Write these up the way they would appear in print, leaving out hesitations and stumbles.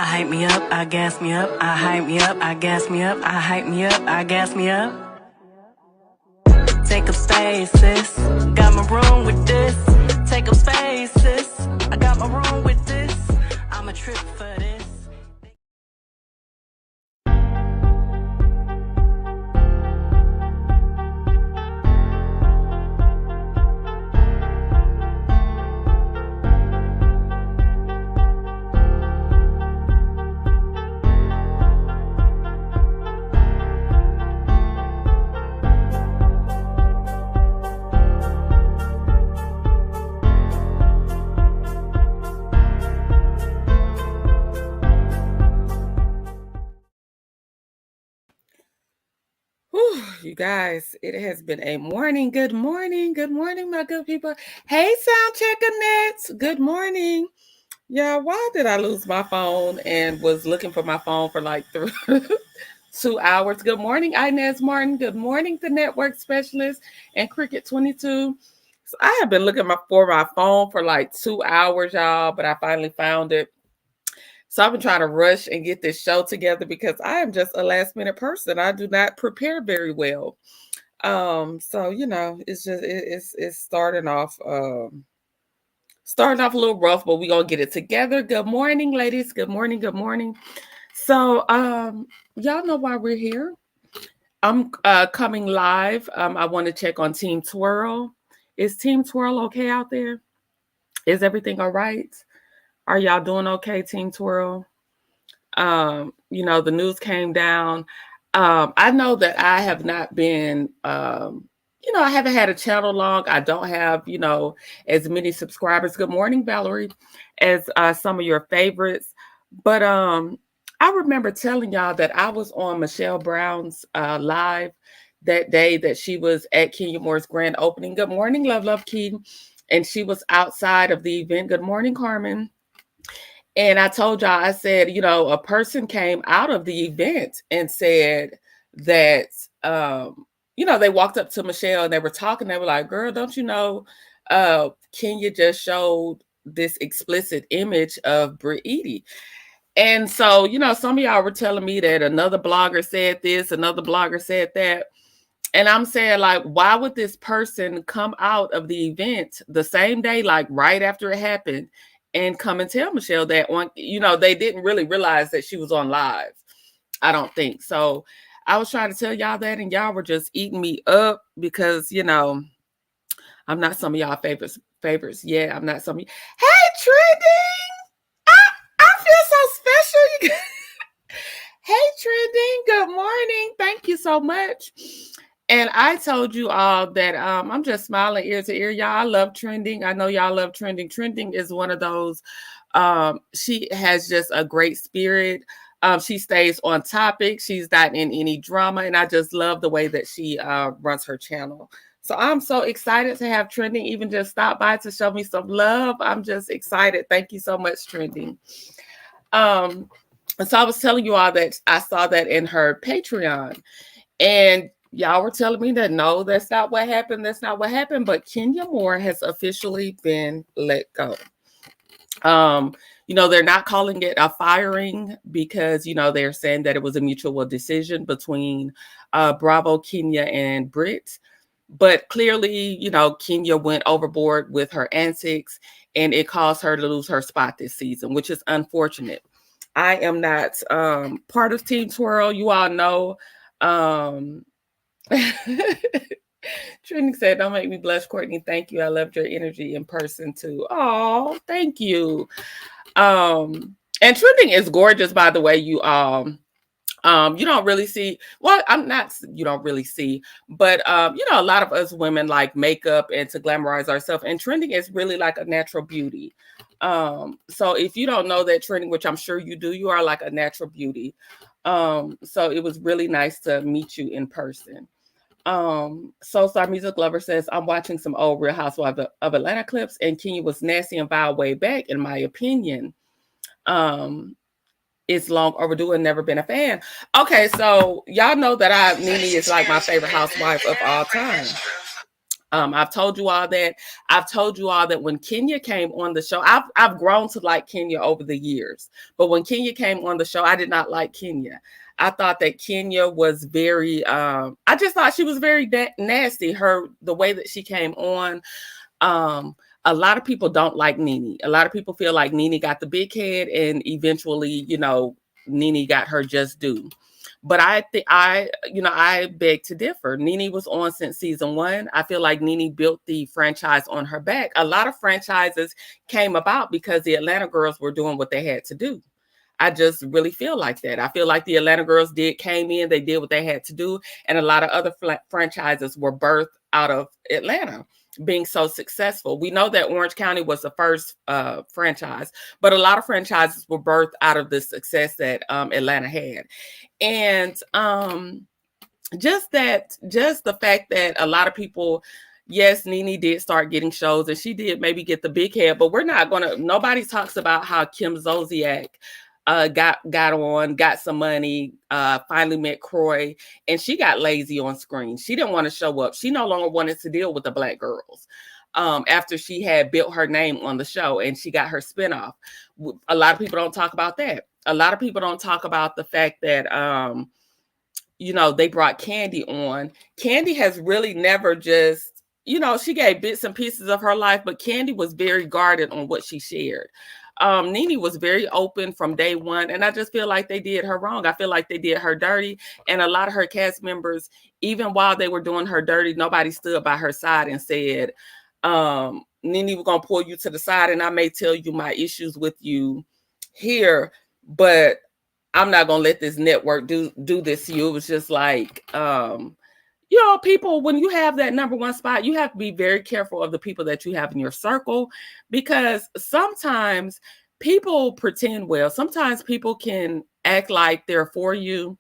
hype me up, I gas me up, I hype me up, I gas me up, I hype me up, I gas me up. Take up space, sis. Got my room with this. Take up space, sis. I got my room with this. I'm a trip for this. You guys, it has been a morning. Good morning, my good people. Hey, sound checker-nets. Good morning. Yeah, why did I lose my phone and was looking for my phone for like 2 hours? Good morning, Inez Martin. Good morning, the network specialist and Cricket 22. So I have been looking for my phone for like 2 hours, y'all, but I finally found it. So I've been trying to rush and get this show together because I am just a last minute person. I do not prepare very well. So you know, it's just it's starting off a little rough, but we're gonna get it together. Good morning, ladies. Good morning, good morning. So y'all know why we're here. I'm coming live. I want to check on Team Twirl. Is Team Twirl okay out there? Is everything all right? Are y'all doing okay, Team Twirl? You know, the news came down. I know that I have not been, you know, I haven't had a channel long. I don't have, you know, as many subscribers. Good morning, Valerie, as some of your favorites. But I remember telling y'all that I was on Michelle Brown's live that day that she was at Kenya Moore's grand opening. Good morning, Love Keaton. And she was outside of the event. Good morning, Carmen. And I told y'all, I said, you know, a person came out of the event and said that, you know, they walked up to Michelle and they were talking. They were like, girl, don't you know, Kenya just showed this explicit image of Britt Eady. And so, you know, some of y'all were telling me that another blogger said this, another blogger said that. And I'm saying, like, why would this person come out of the event the same day, like right after it happened, and come and tell Michelle that on, you know, they didn't really realize that she was on live. I don't think so. I was trying to tell y'all that, and y'all were just eating me up because, you know, I'm not some of y'all favorites. Yeah, I'm not some of you. Hey, Trending! I feel so special. Hey, Trending. Good morning. Thank you so much. And I told you all that I'm just smiling ear to ear. Y'all, I love Trending. I know y'all love Trending. Trending is one of those, she has just a great spirit. She stays on topic. She's not in any drama. And I just love the way that she runs her channel. So I'm so excited to have Trending even just stop by to show me some love. I'm just excited. Thank you so much, Trending. And so I was telling you all that I saw that in her Patreon. And y'all were telling me that, no, that's not what happened. That's not what happened. But Kenya Moore has officially been let go. You know, they're not calling it a firing because, you know, they're saying that it was a mutual decision between Bravo, Kenya, and Britt. But clearly, you know, Kenya went overboard with her antics and it caused her to lose her spot this season, which is unfortunate. I am not part of Team Twirl. You all know. Trending said, don't make me blush, Courtney. Thank you. I loved your energy in person too. Oh, thank you. And Trending is gorgeous, by the way. You don't really see, well, you don't really see, but you know, a lot of us women like makeup and to glamorize ourselves, and Trending is really like a natural beauty. So if you don't know that, Trending, which I'm sure you do, you are like a natural beauty. So it was really nice to meet you in person. Soul Star Music Lover says, I'm watching some old Real Housewives of Atlanta clips, and Kenya was nasty and vile way back, in my opinion. It's long overdue and never been a fan. Okay, so y'all know that Nene is like my favorite housewife of all time. I've told you all that. I've told you all that when Kenya came on the show, I've grown to like Kenya over the years. But when Kenya came on the show, I did not like Kenya. I thought that Kenya was very, I just thought she was very nasty. The way that she came on. A lot of people don't like Nene. A lot of people feel like Nene got the big head and eventually, Nene got her just due. But I beg to differ. Nene was on since season 1. I feel like Nene built the franchise on her back. A lot of franchises came about because the Atlanta girls were doing what they had to do. I just really feel like that. I feel like the Atlanta girls came in, they did what they had to do. And a lot of other franchises were birthed out of Atlanta being so successful. We know that Orange County was the first franchise, but a lot of franchises were birthed out of the success that Atlanta had. And just the fact that a lot of people, yes, Nene did start getting shows and she did maybe get the big head, but nobody talks about how Kim Zolciak got on, got some money, finally met Croy, and she got lazy on screen. She didn't want to show up. She no longer wanted to deal with the black girls after she had built her name on the show and she got her spinoff. A lot of people don't talk about that. A lot of people don't talk about the fact that, they brought Candy on. Candy has really never just, she gave bits and pieces of her life, but Candy was very guarded on what she shared. Nene was very open from day one, and I just feel like they did her wrong. I feel like they did her dirty, and a lot of her cast members, even while they were doing her dirty, nobody stood by her side and said, Nene, we're going to pull you to the side, and I may tell you my issues with you here, but I'm not going to let this network do this to you. It was just like, people, when you have that number one spot, you have to be very careful of the people that you have in your circle, because sometimes people pretend well. Sometimes people can act like they're for you,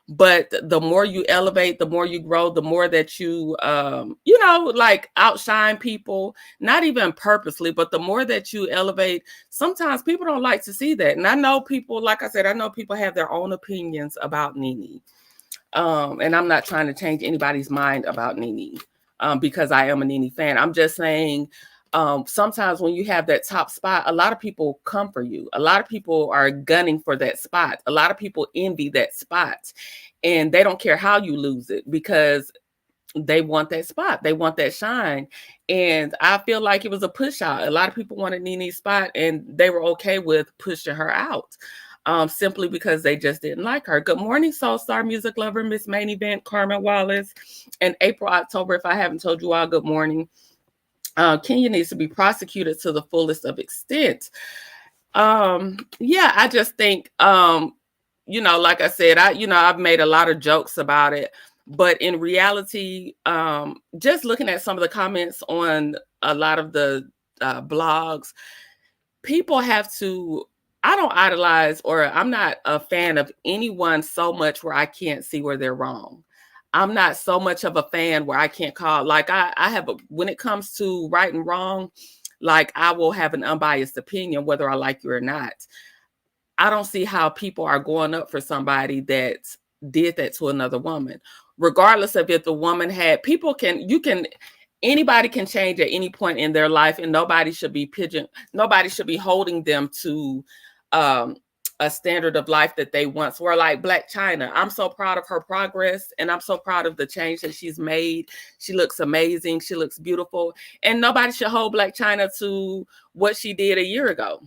but the more you elevate, the more you grow, the more that you, like outshine people, not even purposely, but the more that you elevate, sometimes people don't like to see that. And I know people, like I said, I know people have their own opinions about Nene. And I'm not trying to change anybody's mind about Nene because I am a Nene fan. I'm just saying sometimes when you have that top spot, a lot of people come for you. A lot of people are gunning for that spot. A lot of people envy that spot. And they don't care how you lose it because they want that spot. They want that shine. And I feel like it was a push out. A lot of people wanted Nene's spot and they were okay with pushing her out. Simply because they just didn't like her. Good morning, Soul Star Music Lover, Miss Main Event, Carmen Wallace, and April, October. If I haven't told you all, good morning. Kenya needs to be prosecuted to the fullest of extent. I just think, like I said, I've made a lot of jokes about it, but in reality, just looking at some of the comments on a lot of the blogs, people have to. I don't idolize, or I'm not a fan of anyone so much where I can't see where they're wrong. I'm not so much of a fan where I can't call. Like I have, when it comes to right and wrong, like I will have an unbiased opinion whether I like you or not. I don't see how people are going up for somebody that did that to another woman, regardless of if the woman had. Anybody can change at any point in their life, and nobody should be holding them to a standard of life that they once were. Like Black China, I'm so proud of her progress, and I'm so proud of the change that she's made. She looks amazing. She looks beautiful, and nobody should hold Black China to what she did a year ago.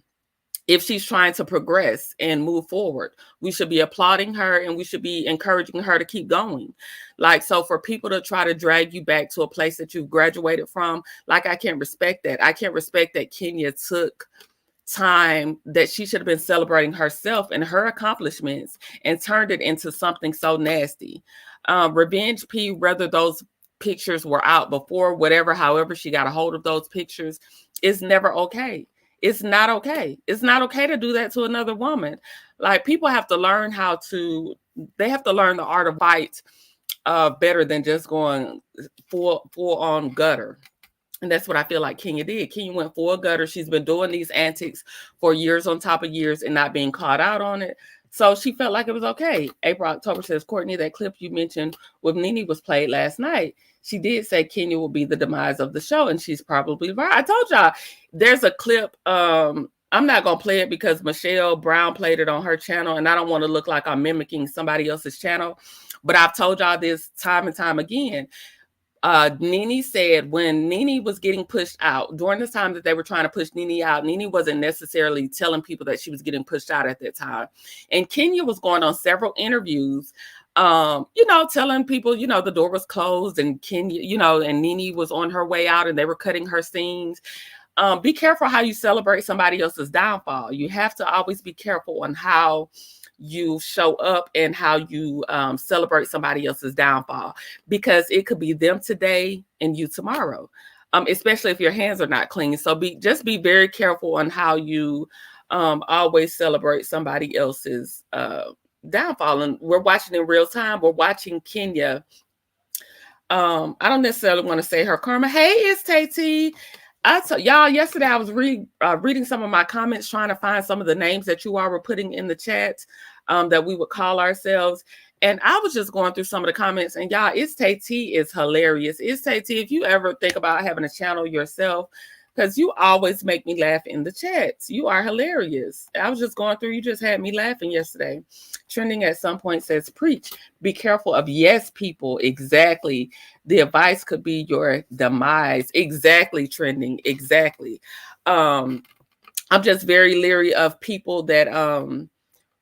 If she's trying to progress and move forward, we should be applauding her and we should be encouraging her to keep going. Like, so for people to try to drag you back to a place that you've graduated from, like, I can't respect that. I can't respect that Kenya took time that she should have been celebrating herself and her accomplishments and turned it into something so nasty. Revenge P, whether those pictures were out before, however she got a hold of those pictures, is never okay. It's not okay. It's not okay to do that to another woman. Like, people have to learn they have to learn the art of fight better than just going full on gutter. And that's what I feel like Kenya did. Kenya went full gutter. She's been doing these antics for years on top of years and not being caught out on it. So she felt like it was okay. April October says, Courtney, that clip you mentioned with Nene was played last night. She did say Kenya will be the demise of the show, and she's probably right. I told y'all there's a clip. I'm not gonna play it because Michelle Brown played it on her channel, and I don't want to look like I'm mimicking somebody else's channel. But I've told y'all this time and time again. Nene said when Nene was getting pushed out, during the time that they were trying to push Nene out, Nene wasn't necessarily telling people that she was getting pushed out at that time. And Kenya was going on several interviews, telling people, the door was closed, and Kenya, and Nene was on her way out and they were cutting her scenes. Be careful how you celebrate somebody else's downfall. You have to always be careful on how you show up and how you celebrate somebody else's downfall, because it could be them today and you tomorrow, especially if your hands are not clean. So just be very careful on how you always celebrate somebody else's downfall. And we're watching in real time. We're watching Kenya. I don't necessarily want to say her karma. Hey, it's Tay. Y'all, yesterday I was reading some of my comments, trying to find some of the names that you all were putting in the chat that we would call ourselves. And I was just going through some of the comments, and y'all, It's Tay T is hilarious. It's Tay T, if you ever think about having a channel yourself, because you always make me laugh in the chats. You are hilarious. I was just going through, you just had me laughing yesterday. Trending at some point says, preach, be careful of yes people. Exactly. The advice could be your demise. Exactly, Trending. Exactly. I'm just very leery of people that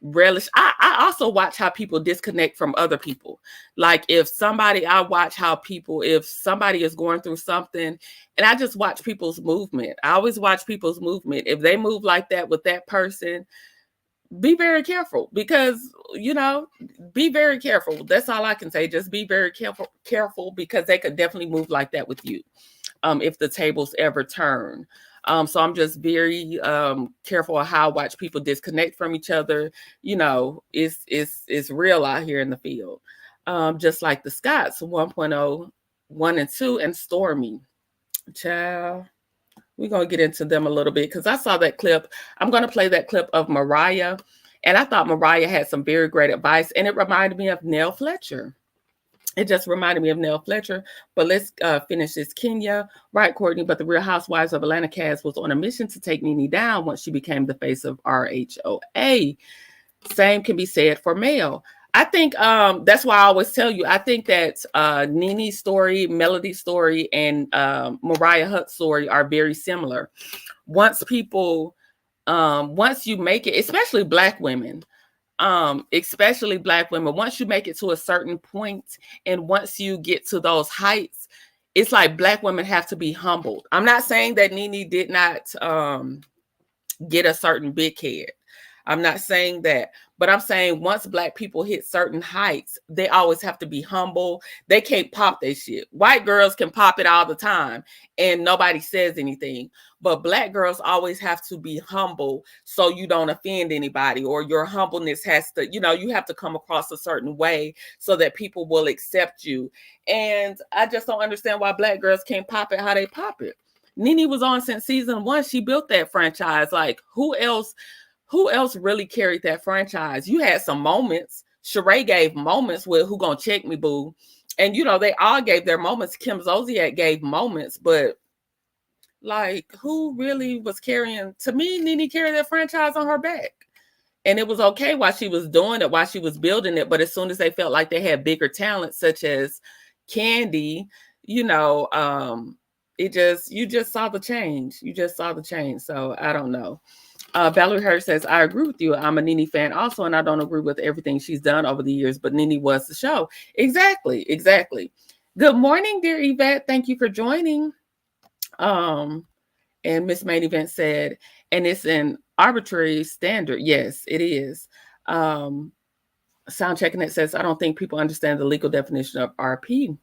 relish. I also watch how people disconnect from other people. Like if somebody is going through something, and I just watch people's movement. I always watch people's movement. If they move like that with that person, be very careful, because be very careful. That's all I can say. Just be very careful, because they could definitely move like that with you if the tables ever turn. So I'm just very careful of how I watch people disconnect from each other. It's real out here in the field. Just like the Scots 1.0, 1 and 2, and Stormy. Child, we're going to get into them a little bit, because I saw that clip. I'm going to play that clip of Mariah, and I thought Mariah had some very great advice, and it reminded me of Nell Fletcher. It just reminded me of Nell Fletcher. But let's finish this. Kenya, right, Courtney, but the Real Housewives of Atlanta cast was on a mission to take Nene down once she became the face of RHOA. Same can be said for Mel. I think that's why I always tell you, I think that Nene's story, Melody's story, and Mariah Hutt's story are very similar. Once you make it, especially Black women, once you make it to a certain point, and once you get to those heights, it's like Black women have to be humbled. I'm not saying that Nene did not get a certain big head. I'm not saying that, but I'm saying once Black people hit certain heights, they always have to be humble. They can't pop their shit. White girls can pop it all the time and nobody says anything, but Black girls always have to be humble so you don't offend anybody, or your humbleness has to, you have to come across a certain way so that people will accept you. And I just don't understand why Black girls can't pop it how they pop it. Nene was on since season 1. She built that franchise. Like, who else really carried that franchise? You had some moments. Sheree gave moments with Who Gonna Check Me, Boo? And, they all gave their moments. Kim Zolciak gave moments, but like, who really was carrying? To me, Nene carried that franchise on her back. And it was okay while she was doing it, while she was building it. But as soon as they felt like they had bigger talent, such as Candy, you just saw the change. You just saw the change. So I don't know. Valerie Hurd says, I agree with you. I'm a Nene fan also, and I don't agree with everything she's done over the years, but Nene was the show. Exactly. Good morning, dear Yvette. Thank you for joining. And Miss Main Event said, and it's an arbitrary standard. Yes, it is. Sound checking it says, I don't think people understand the legal definition of RP.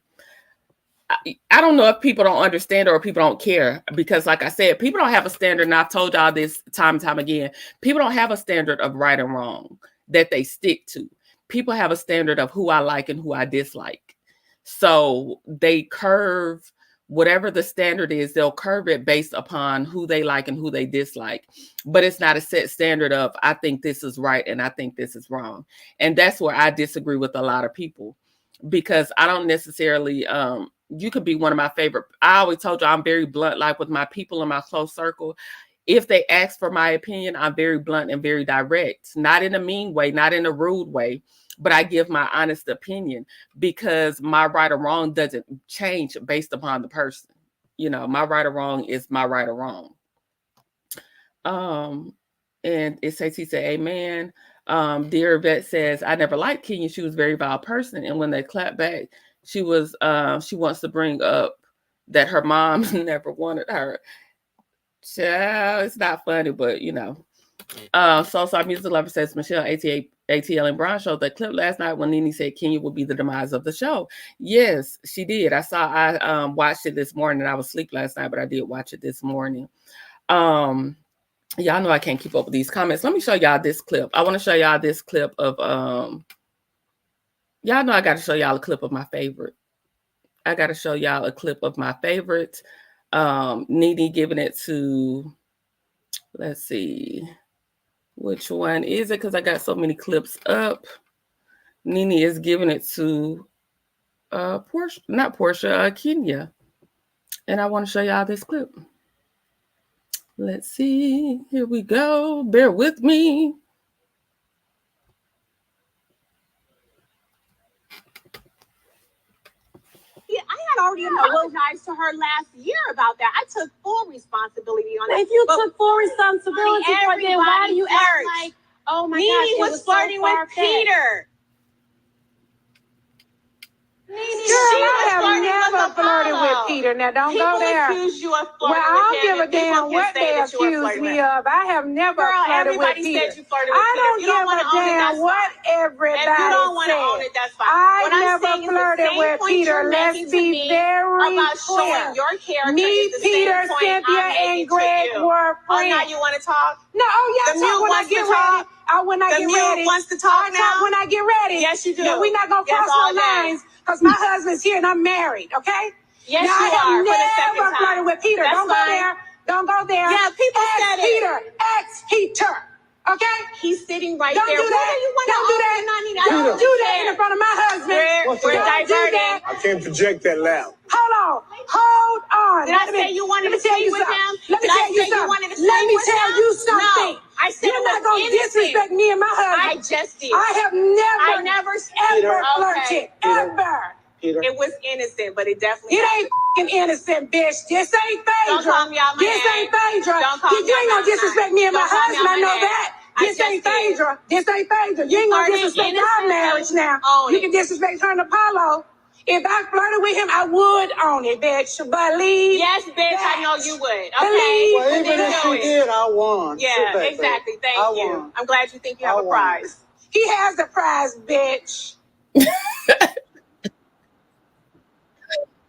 I don't know if people don't understand or people don't care, because like I said, people don't have a standard. And I've told y'all this time and time again, people don't have a standard of right and wrong that they stick to. People have a standard of who I like and who I dislike. So they curve whatever the standard is, they'll curve it based upon who they like and who they dislike. But it's not a set standard of, I think this is right and I think this is wrong. And that's where I disagree with a lot of people, because I don't necessarily, you could be one of my favorite. I always told you I'm very blunt, like with my people in my close circle. If they ask for my opinion, I'm very blunt and very direct, not in a mean way, not in a rude way, but I give my honest opinion, because my right or wrong doesn't change based upon the person. You know, my right or wrong is my right or wrong. And it says, he said, amen. Dear Vet says, I never liked Kenya. She was a very vile person. And when they clapped back, she wants to bring up that her mom never wanted her. Child, it's not funny, but you know. Soulstar Music Lover says, Michelle, ATL and Brown showed that clip last night when Nene said Kenya would be the demise of the show. Yes, she did. I watched it this morning. I was asleep last night, but I did watch it this morning. Y'all know I can't keep up with these comments. Let me show y'all this clip. I want to show y'all this clip of y'all know I got to show y'all a clip of my favorite. I got to show y'all a clip of my favorite. Nene giving it to, let's see, which one is it? Because I got so many clips up. Nene is giving it to Kenya. And I want to show y'all this clip. Let's see. Here we go. Bear with me. Yeah, I had already apologized to her last year about that. I took full responsibility on that. If you took full responsibility for it, why do you act like, oh my Nene gosh, was flirting with Peter. Girl, I have never flirted with Peter. Now, don't go there. People accuse you of flirting I don't with him. give a damn what they accuse me of. I have never flirted with Peter. Said you flirted with I don't Peter. give a damn what everybody said. If you don't want to own it, that's fine. I never flirted with Peter. Let's be very clear. Your character me, Peter, Cynthia, and Greg were friends. Oh, now you want to talk? No, yeah, talk when I get ready. When I get ready. Wants to talk now? Talk when I get ready. Yes, you do. Now, we're not going to cross no lines, because my husband's here and I'm married, okay? Yes, now, you are. I have never flirted with Peter. That's don't fine. go there. Don't go there. Yeah, people said Peter. Ex Peter. Okay? He's sitting right don't there. Do that. Don't do that. Don't do that in front of my husband. We're diverting. I can't project that loud. Hold on. Did I say you wanted to stay with him? Let me tell you something. Let me tell you something. No, I said you're not going to disrespect me and my husband. I just did. I have never ever flirted. Ever. Peter. It was innocent, but it definitely. It ain't fucking innocent, bitch. This ain't Phaedra. Don't call me out my This ain't Phaedra. You ain't gonna disrespect me and my husband. I know that. This ain't Phaedra. This ain't Phaedra. You ain't gonna disrespect our marriage now. You can disrespect her and Apollo. If I flirted with him, I would own it, bitch. Believe. Yes, bitch, I know you would. Okay. Well, even if she did, I won. Yeah, exactly. Thank you. I'm glad you think you have a prize. He has the prize, bitch.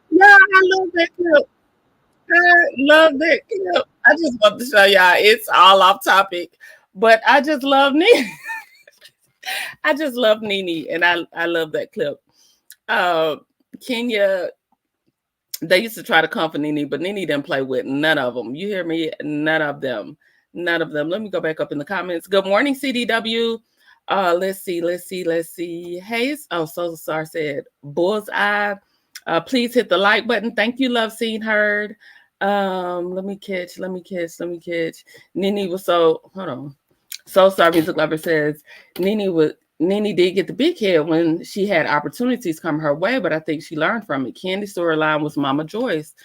Yeah, I love that clip. I love that clip. I just want to show y'all. It's all off topic, but I just love Nene. I just love Nene, and I love that clip. Kenya, they used to try to comfort Nene, but Nene didn't play with none of them. You hear me? None of them. None of them. Let me go back up in the comments. Good morning, CDW. Let's see. Hayes. Oh, Soulstar said bullseye. Please hit the like button. Thank you, love, seen, heard. Let me catch. Nene was hold on. Soulstar Music Lover says Nene did get the big head when she had opportunities come her way, but I think she learned from it. Candy storyline was Mama Joyce.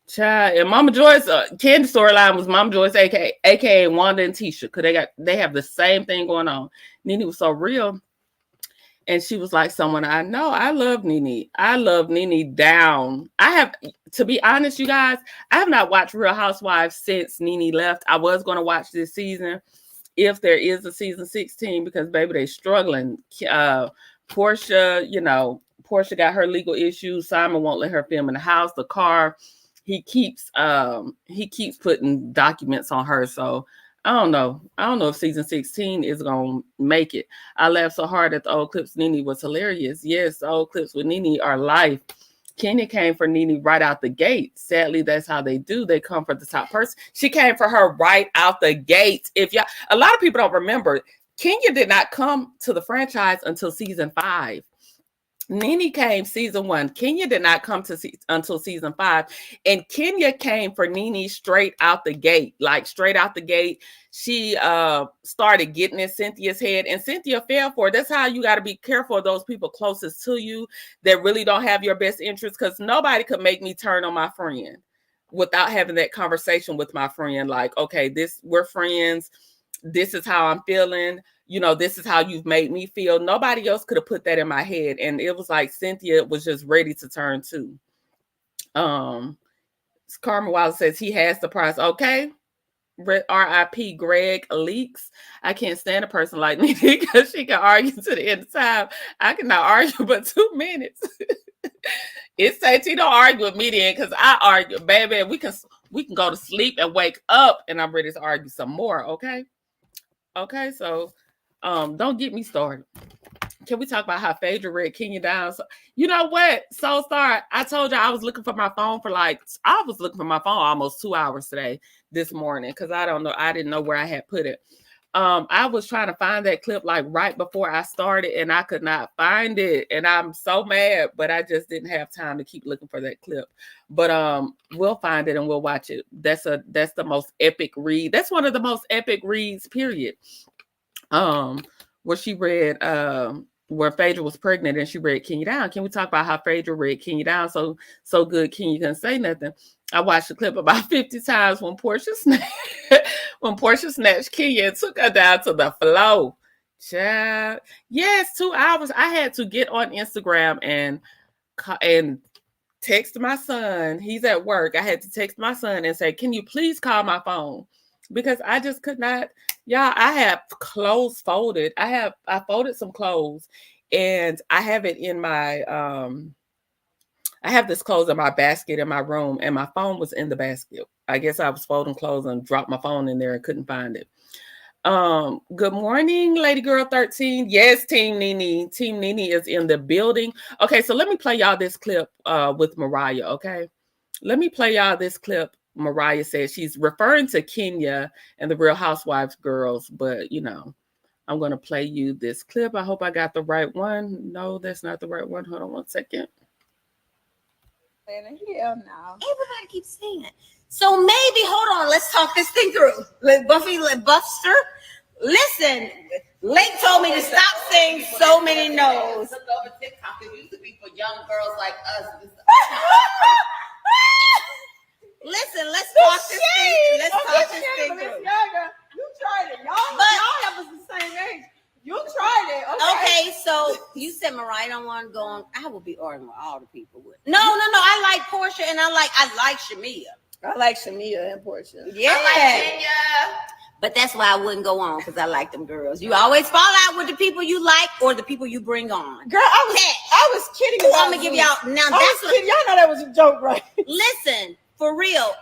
Child, and Mama Joyce, Candy storyline was Mama Joyce, aka Wanda and Tisha, because they have the same thing going on. Nene was so real. And she was like someone I know. I love Nene. I love Nene down. To be honest, you guys, I have not watched Real Housewives since Nene left. I was going to watch this season, if there is a season 16, because baby, they struggling. Portia got her legal issues. Simon won't let her film in the house, the car. He keeps putting documents on her. So I don't know if season 16 is gonna make it. I laughed so hard at the old clips. Nene was hilarious. Yes, the old clips with Nene are life. Kenya came for Nene right out the gate. Sadly, that's how they do. They come for the top person. She came for her right out the gate. A lot of people don't remember, Kenya did not come to the franchise until season 5. Nene came season 1. Kenya did not come until season 5. And Kenya came for Nene straight out the gate. Like straight out the gate. She started getting in Cynthia's head, and Cynthia fell for it. That's how you got to be careful of those people closest to you that really don't have your best interest, because nobody could make me turn on my friend without having that conversation with my friend. Like, okay, we're friends. This is how I'm feeling. You know, this is how you've made me feel. Nobody else could have put that in my head. And it was like Cynthia was just ready to turn too. Carmen Wilder says he has the prize. Okay. R.I.P. Greg Leaks. I can't stand a person like me because she can argue to the end of time. I cannot argue but 2 minutes. It says he don't argue with me then, because I argue. Baby, we can go to sleep and wake up and I'm ready to argue some more. Okay. Okay, so don't get me started. Can we talk about how Phaedra read Kenya down? So, you know what? Soul Star, I told you I was looking for my phone almost 2 hours this morning, because I didn't know where I had put it. I was trying to find that clip like right before I started, and I could not find it. And I'm so mad, but I just didn't have time to keep looking for that clip. But we'll find it and we'll watch it. That's the most epic read. That's one of the most epic reads, period. Where she read where Phaedra was pregnant and she read Kenya down. Can we talk about how Phaedra read Kenya down so good Kenya couldn't say nothing? I watched the clip about 50 times when Portia snatched Kenya and took her down to the floor. Child. Yes, 2 hours. I had to get on Instagram and text my son. He's at work. I had to text my son and say, can you please call my phone? Because I just could not. Y'all, I have clothes folded. I folded some clothes, and I have it in my I have this clothes in my basket in my room, and my phone was in the basket. I guess I was folding clothes and dropped my phone in there and couldn't find it. Good morning, Lady Girl 13. Yes, Team Nene. Team Nene is in the building. Okay, so let me play y'all this clip with Mariah, okay? Let me play y'all this clip. Mariah says she's referring to Kenya and the Real Housewives girls, but you know, I'm going to play you this clip. I hope I got the right one. No, that's not the right one. Hold on 1 second. Hell no. Everybody keeps saying it. So maybe, hold on, let's talk this thing through. Buster, listen, Lake told me to stop saying so many no's. Look over TikTok. It used to be for young girls like us. Listen, let's talk this thing. Let's talk this thing through. You tried it. Y'all have us the same age. You tried it. Okay, so you said Mariah don't want to go on. I will be arguing with all the people. No. I like Portia and I like Shamia. I like Shamia and Portia. Yeah. I like Kenya. But that's why I wouldn't go on, because I like them girls. You always fall out with the people you like or the people you bring on. Girl, I was kidding. I'm gonna give y'all now. That's what y'all know that was a joke, right? Listen, for real.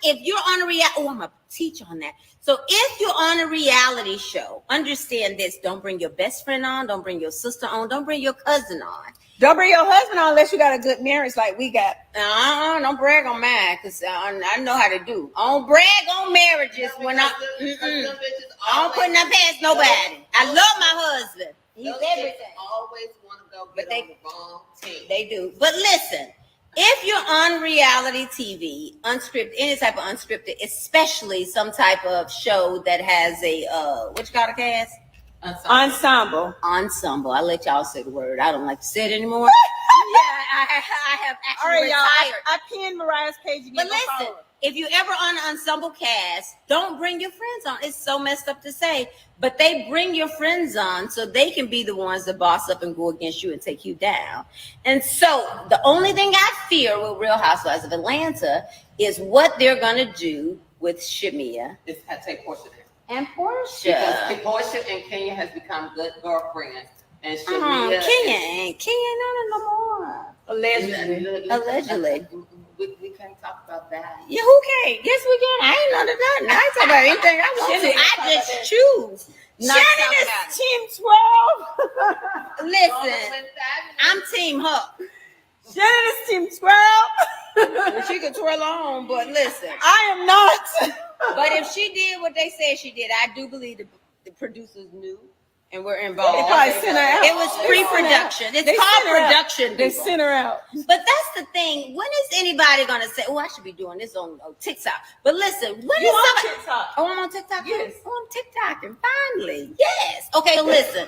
If you're on a reality, I'm gonna teach on that. So if you're on a reality show, understand this: don't bring your best friend on, don't bring your sister on, don't bring your cousin on. Don't bring your husband on unless you got a good marriage like we got. Don't brag on mine, because I know how to do. I don't brag on marriages when I don't put nothing past nobody. I love my husband. He's everything. Always want to go get on the wrong team. They do. But listen, if you're on reality TV, unscripted, any type of unscripted, especially some type of show that has a what you got a cast? Ensemble. I let y'all say the word. I don't like to say it anymore. I have actually retired. I pinned Mariah's page again. But listen, if you ever on an ensemble cast, don't bring your friends on. It's so messed up to say, but they bring your friends on so they can be the ones that boss up and go against you and take you down. And so the only thing I fear with Real Housewives of Atlanta is what they're gonna do with Shamia. It's take Portia there. And Portia. Because Portia and Kenya has become good girlfriends. And Shamia Kenya no more. Allegedly. We can't talk about that. Yeah, who can't? Yes, we can. I ain't under nothing. I ain't talking about anything I want to. I just choose. Shannon is Team 12. Listen, I'm Team Huck. Shannon is Team Twirl. She could twirl on, but listen. I am not. But if she did what they said she did, I do believe the producers knew and were involved. They probably sent her out. It was pre-production. It's called production. They sent her out. But that's the thing. When is anybody gonna say, "Oh, I should be doing this on TikTok"? But listen, when You is on somebody? TikTok? Oh, I'm on TikTok. Yes. Oh, I'm TikTok, and finally, yes. Okay, so listen.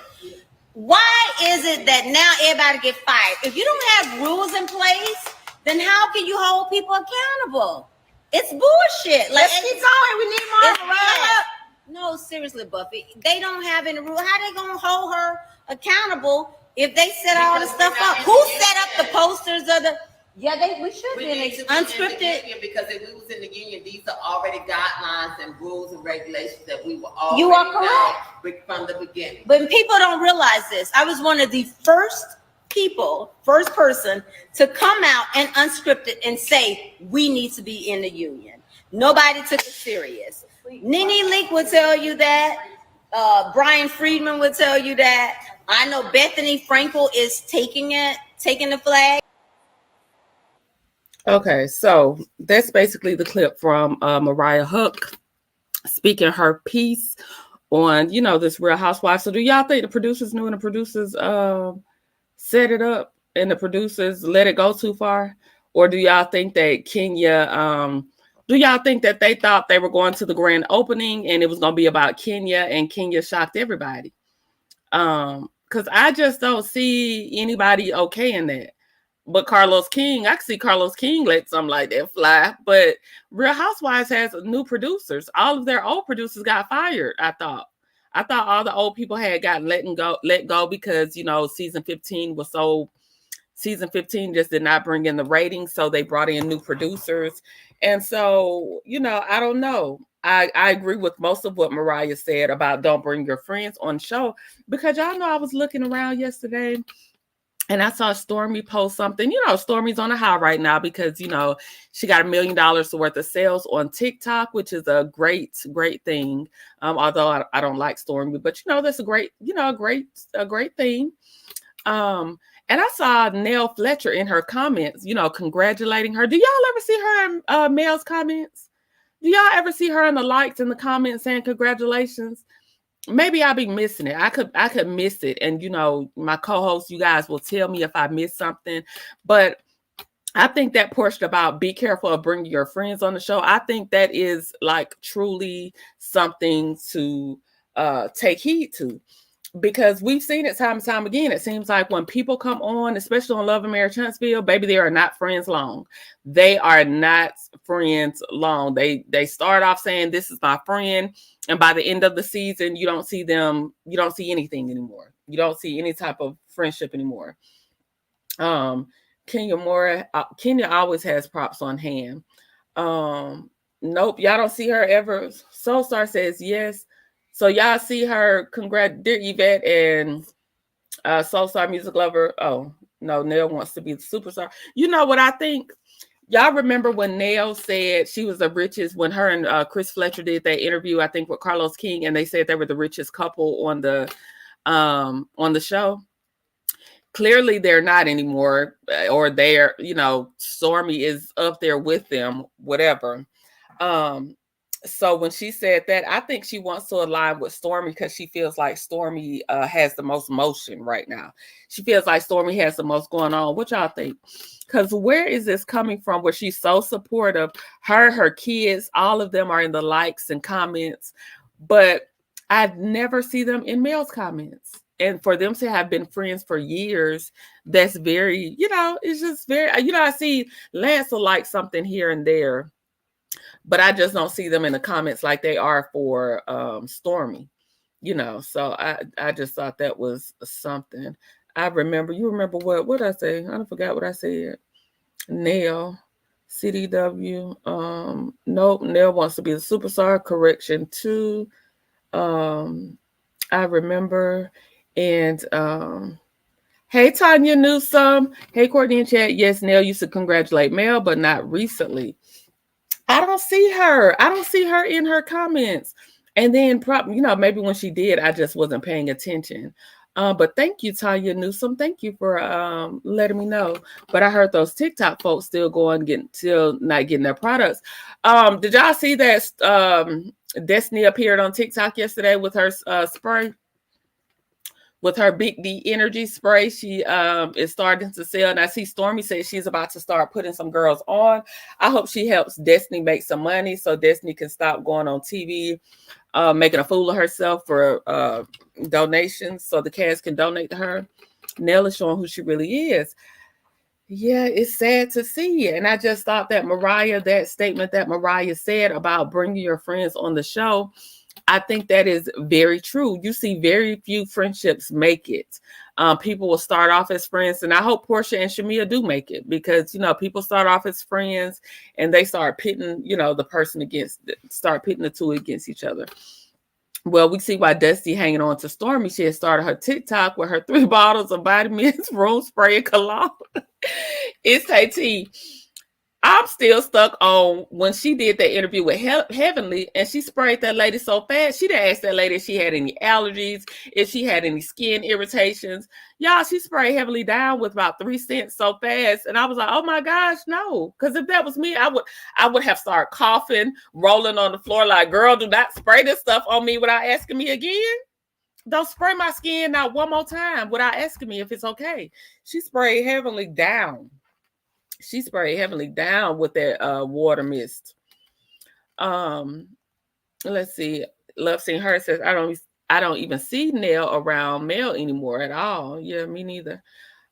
Why is it that now everybody get fired? If you don't have rules in place, then how can you hold people accountable? It's bullshit. Like, Let's keep going. We need more. yes. No, seriously, Buffy. They don't have any rule. How they gonna hold her accountable if they set all the stuff up? Who set up the posters of the? Yeah, we should be in unscripted. Because if we was in the union, these are already guidelines and rules and regulations that we were already You are correct from the beginning. But people don't realize this. I was one of the first person to come out and unscripted and say we need to be in the union. Nobody took it serious. Nene Leak would tell you that. Brian Friedman would tell you that. I know Bethany Frankel is taking the flag. Okay, so that's basically the clip from Mariah Huq speaking her piece on, this Real Housewives. So do y'all think the producers knew and the producers set it up and the producers let it go too far? Or do y'all think that Kenya, do y'all think that they thought they were going to the grand opening and it was going to be about Kenya and Kenya shocked everybody? Because I just don't see anybody okay in that. But Carlos King, I can see Carlos King let something like that fly. But Real Housewives has new producers. All of their old producers got fired, I thought. I thought all the old people had gotten let go because, season 15 just did not bring in the ratings. So they brought in new producers. And so, I don't know. I agree with most of what Mariah said about don't bring your friends on the show, because y'all know I was looking around yesterday and I saw Stormy post something. Stormy's on a high right now because, she got $1 million worth of sales on TikTok, which is a great thing. Although I don't like Stormy, but that's a great thing. And I saw Nell Fletcher in her comments, congratulating her. Do y'all ever see her in Mel's comments? Do y'all ever see her in the likes in the comments saying congratulations? Maybe I'll be missing it. I could miss it. And, my co-hosts, you guys will tell me if I miss something. But I think that portion about be careful of bringing your friends on the show, I think that is like truly something to take heed to. Because we've seen it time and time again. It seems like when people come on, especially on Love and Marriage Huntsville, baby, they are not friends long. They are not friends long. They start off saying, this is my friend. And by the end of the season, you don't see anything anymore. You don't see any type of friendship anymore. Kenya always has props on hand. Nope, y'all don't see her ever. Soulstar says yes. So y'all see her, dear Yvette and Soulstar Music Lover. Oh, no, Nell wants to be the superstar. You know what I think? Y'all remember when Nell said she was the richest, when her and Chris Fletcher did that interview, I think with Carlos King, and they said they were the richest couple on the show? Clearly they're not anymore, or they're, Stormy is up there with them, whatever. So when she said that, I think she wants to align with Stormy because she feels like Stormy has the most motion right now. She feels like Stormy has the most going on. What y'all think? Because where is this coming from where she's so supportive? Her kids, all of them are in the likes and comments, but I never see them in Mel's comments. And for them to have been friends for years, that's very, it's just very, I see Lance will like something here and there, but I just don't see them in the comments like they are for Stormy, so I just thought that was something. You remember what I say? I don't forgot what I said. Nell, CDW, nope, Nell wants to be the superstar, correction 2. I remember, and hey, Tanya Newsome, hey, Courtney in chat, yes, Nell used to congratulate Mel, but not recently. I don't see her in her comments. And then maybe when she did, I just wasn't paying attention. But thank you, Tanya Newsom. Thank you for letting me know. But I heard those TikTok folks still still not getting their products. Did y'all see that Destiny appeared on TikTok yesterday with her spray? With her Big D energy spray, she is starting to sell. And I see Stormy said she's about to start putting some girls on. I hope she helps Destiny make some money so Destiny can stop going on TV, making a fool of herself for donations so the cast can donate to her. Nell is showing who she really is. Yeah, it's sad to see. And I just thought that that statement that Mariah said about bringing your friends on the show, I think that is very true. You see very few friendships make it. People will start off as friends, and I hope Portia and Shamia do make it because, people start off as friends and they start pitting, start pitting the two against each other. Well, we see why Dusty hanging on to Stormy. She had started her TikTok with her 3 bottles of vitamins, room spray, and cologne. It's AT. I'm still stuck on when she did that interview with Heavenly and she sprayed that lady so fast. She didn't ask that lady if she had any allergies, if she had any skin irritations. Y'all, she sprayed Heavenly down with about 3 cents so fast. And I was like, oh my gosh, no. Because if that was me, I would have started coughing, rolling on the floor like, girl, do not spray this stuff on me without asking me again. Don't spray my skin now one more time without asking me if it's okay. She sprayed Heavenly down. She sprayed Heavenly down with that water mist. Let's see. Love Seeing Her says, I don't even see Nell around Mel anymore at all. Yeah, me neither.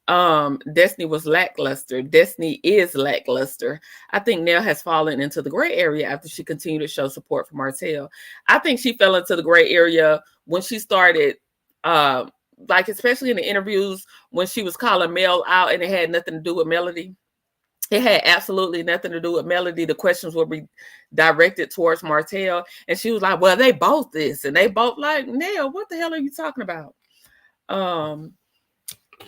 Destiny was lackluster. Destiny is lackluster. I think Nell has fallen into the gray area after she continued to show support for Martell. I think she fell into the gray area when she started, especially in the interviews when she was calling Mel out and it had nothing to do with Melody. It had absolutely nothing to do with Melody. The questions were directed towards Martell. And she was like, well, they both this. And they both like, Nell, what the hell are you talking about?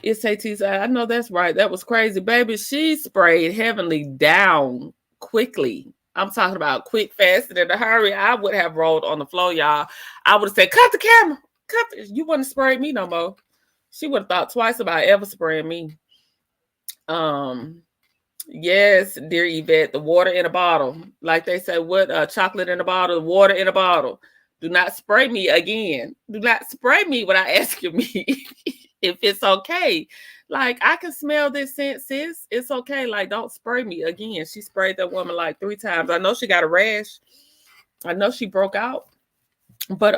It's AT's. I know that's right. That was crazy. Baby, she sprayed Heavenly down quickly. I'm talking about quick, fast, and in a hurry. I would have rolled on the floor, y'all. I would have said, cut the camera. You wouldn't spray me no more. She would have thought twice about ever spraying me. Yes, dear Yvette, the water in a bottle. Like they say, what chocolate in a bottle, water in a bottle. Do not spray me again. Do not spray me without asking me if it's okay. Like, I can smell this scent, sis. It's okay. Like, don't spray me again. She sprayed that woman like 3 times. I know she got a rash. I know she broke out. But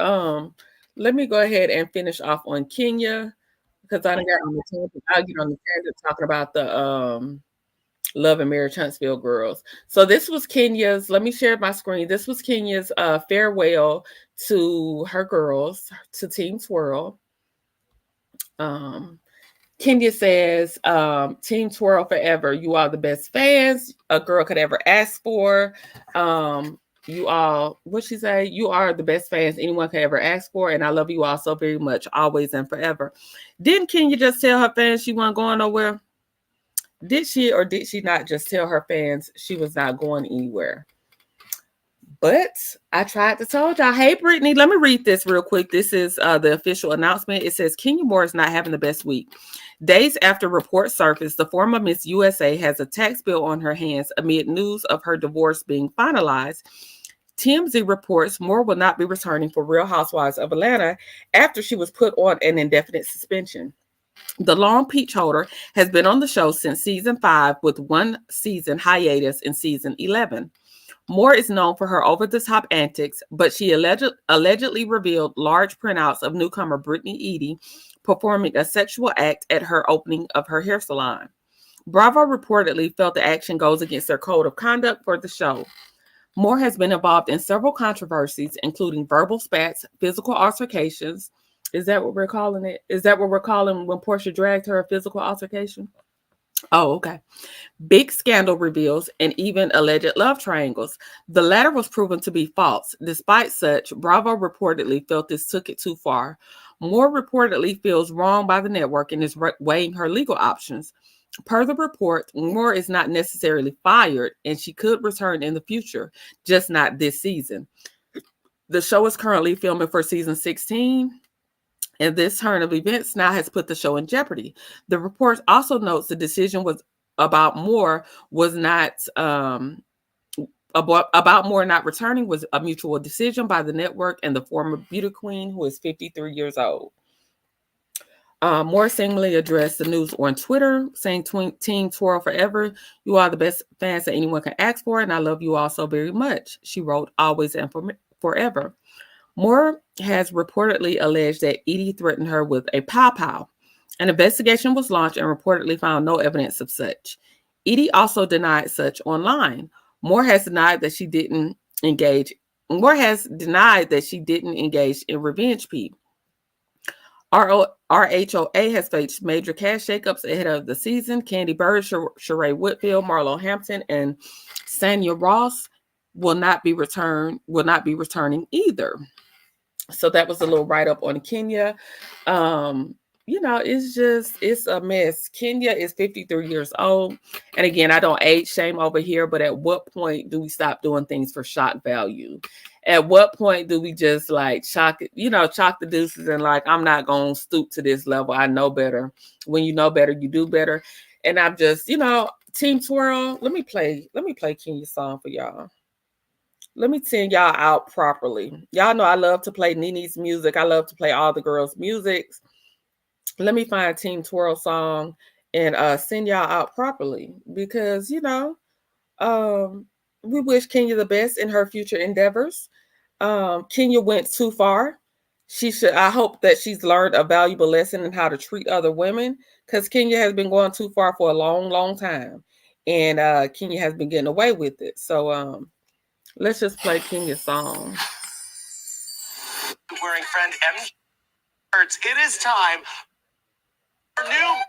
let me go ahead and finish off on Kenya because I done got on the tangent. I'll get on the tangent talking about the Love and Marriage Huntsville girls. So this was Kenya's, let me share my screen. This was Kenya's farewell to her girls, to Team Twirl. Kenya says, Team Twirl forever. You are the best fans a girl could ever ask for. You all, what she say? You are the best fans anyone could ever ask for. And I love you all so very much, always and forever. Didn't Kenya just tell her fans she wasn't going nowhere? Did she or did she not just tell her fans she was not going anywhere? But I tried to tell y'all. Hey, Brittany, let me read this real quick. This is the official announcement. It says, Kenya Moore is not having the best week. Days after reports surfaced, the former Miss USA has a tax bill on her hands amid news of her divorce being finalized. TMZ reports Moore will not be returning for Real Housewives of Atlanta after she was put on an indefinite suspension. The Long Peach holder has been on the show since season 5 with 1 season hiatus in season 11. Moore is known for her over-the-top antics, but she allegedly revealed large printouts of newcomer Brittany Eady performing a sexual act at her opening of her hair salon. Bravo reportedly felt the action goes against their code of conduct for the show. Moore has been involved in several controversies, including verbal spats, physical altercations. Is that what we're calling it? Is that what we're calling when Portia dragged her a physical altercation? Oh, okay. Big scandal reveals and even alleged love triangles. The latter was proven to be false. Despite such, Bravo reportedly felt this took it too far. Moore reportedly feels wronged by the network and is weighing her legal options. Per the report, Moore is not necessarily fired and she could return in the future, just not this season. The show is currently filming for season 16. And this turn of events now has put the show in jeopardy. The report also notes the decision was about Moore was not about Moore not returning was a mutual decision by the network and the former beauty queen, who is 53 years old. Moore seemingly addressed the news on Twitter, saying, "Team Twirl forever. You are the best fans that anyone can ask for, and I love you all so very much." She wrote, "Always and forever." Moore has reportedly alleged that Edie threatened her with a pow-pow. An investigation was launched and reportedly found no evidence of such. Edie also denied such online. Moore has denied that she didn't engage. Moore has denied that she didn't engage in revenge peep. RHOA has faced major cash shakeups ahead of the season. Candy Bird, Sheree Whitfield, Marlo Hampton, and Sanya Ross will not be returning either. So that was a little write-up on Kenya. It's a mess. Kenya is 53 years old. And again, I don't age shame over here, but at what point do we stop doing things for shock value? At what point do we just like chalk the deuces and like, I'm not going to stoop to this level. I know better. When you know better, you do better. And I'm just, Team Twirl, let me play Kenya's song for y'all. Let me send y'all out properly. Y'all know I love to play Nene's music. I love to play all the girls' musics. Let me find a Team Twirl song and send y'all out properly because, we wish Kenya the best in her future endeavors. Kenya went too far. I hope that she's learned a valuable lesson in how to treat other women because Kenya has been going too far for a long, long time. And Kenya has been getting away with it. So, let's just play Kenya's song. Wearing friend M shirts. It is time for new.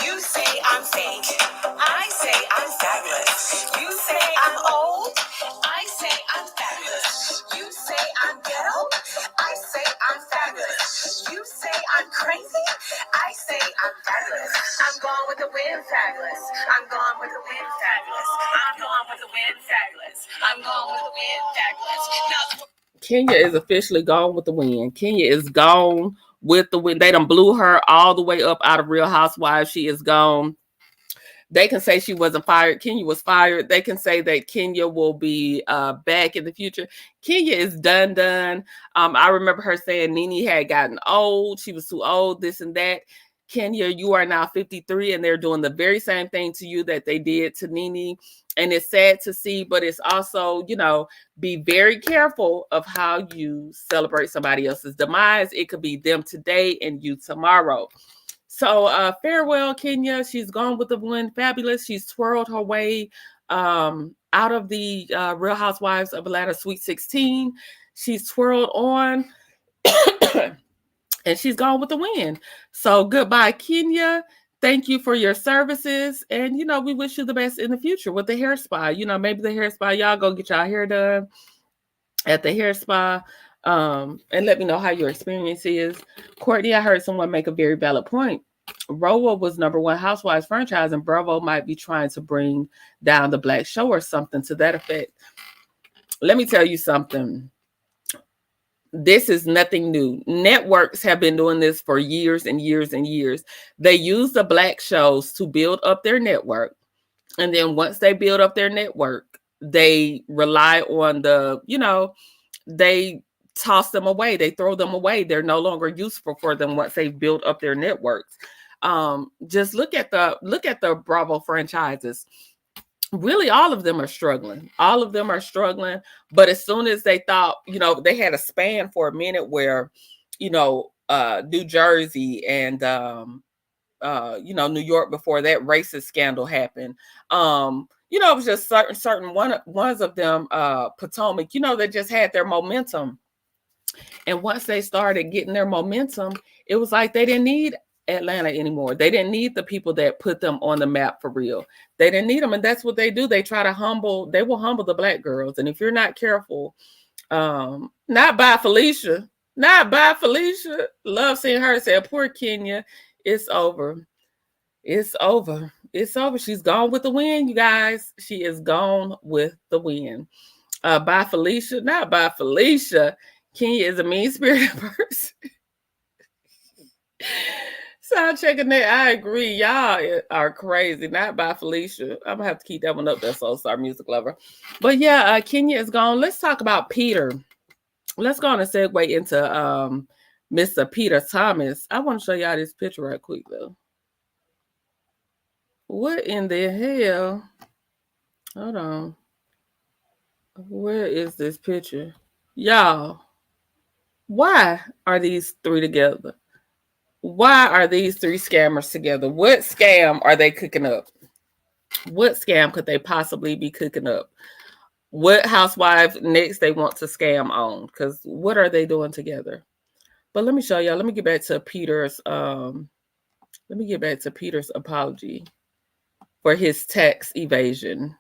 You say I'm fake. I say I'm fabulous. You say I'm old. I say I'm fabulous. You say I'm ghetto. I say I'm fabulous. You say I'm crazy. I say I'm fabulous. I'm gone with the wind, fabulous. I'm gone with the wind, fabulous. I'm gone with the wind, fabulous. I'm gone with the wind, fabulous. Now, Kenya is officially gone with the wind. Kenya is gone with the wind. They done blew her all the way up out of Real Housewives. She is gone. They can say she wasn't fired. Kenya was fired. They can say that Kenya will be back in the future. Kenya is done. I remember her saying Nene had gotten old. She was too old, this and that. Kenya, you are now 53, and they're doing the very same thing to you that they did to Nene. And it's sad to see, but it's also, be very careful of how you celebrate somebody else's demise. It could be them today and you tomorrow. So farewell, Kenya. She's gone with the wind. Fabulous. She's twirled her way out of the Real Housewives of Atlanta Sweet 16. She's twirled on. And she's gone with the wind. So goodbye, Kenya. Thank you for your services. And, we wish you the best in the future with the hair spa. Maybe the hair spa, y'all go get y'all hair done at the hair spa. And let me know how your experience is. Courtney, I heard someone make a very valid point. Rowa was #1 Housewives franchise, and Bravo might be trying to bring down the Black show or something to that effect. Let me tell you something. This is nothing new. Networks have been doing this for years and years and years. They use the Black shows to build up their network. And then once they build up their network, they rely on they toss them away. They throw them away. They're no longer useful for them once they've built up their networks. Just look at the Bravo franchises. Really, all of them are struggling. But as soon as they thought, they had a span for a minute where, New Jersey and, New York before that racist scandal happened. It was just certain ones of them, Potomac, they just had their momentum. And once they started getting their momentum, it was like they didn't need Atlanta anymore. They didn't need the people that put them on the map for real. They didn't need them. And that's what they do. They will humble the Black girls. And if you're not careful, not by Felicia. Love seeing her say, poor Kenya, it's over. She's gone with the wind, you guys. She is gone with the wind. By Felicia, not by Felicia. Kenya is a mean-spirited person. Sound checking that. I agree. Y'all are crazy. Not by Felicia. I'm gonna have to keep that one up there, Soul Star Music Lover. But yeah, Kenya is gone. Let's talk about Peter. Let's go on and segue into Mr. Peter Thomas. I want to show y'all this picture right quick though. What in the hell? Hold on. Where is this picture? Y'all, why are these three together? Why are these three scammers together? What scam are they cooking up? What scam could they possibly be cooking up? What housewife next they want to scam on? Because what are they doing together? But let me show y'all. Let me get back to Peter's apology for his tax evasion.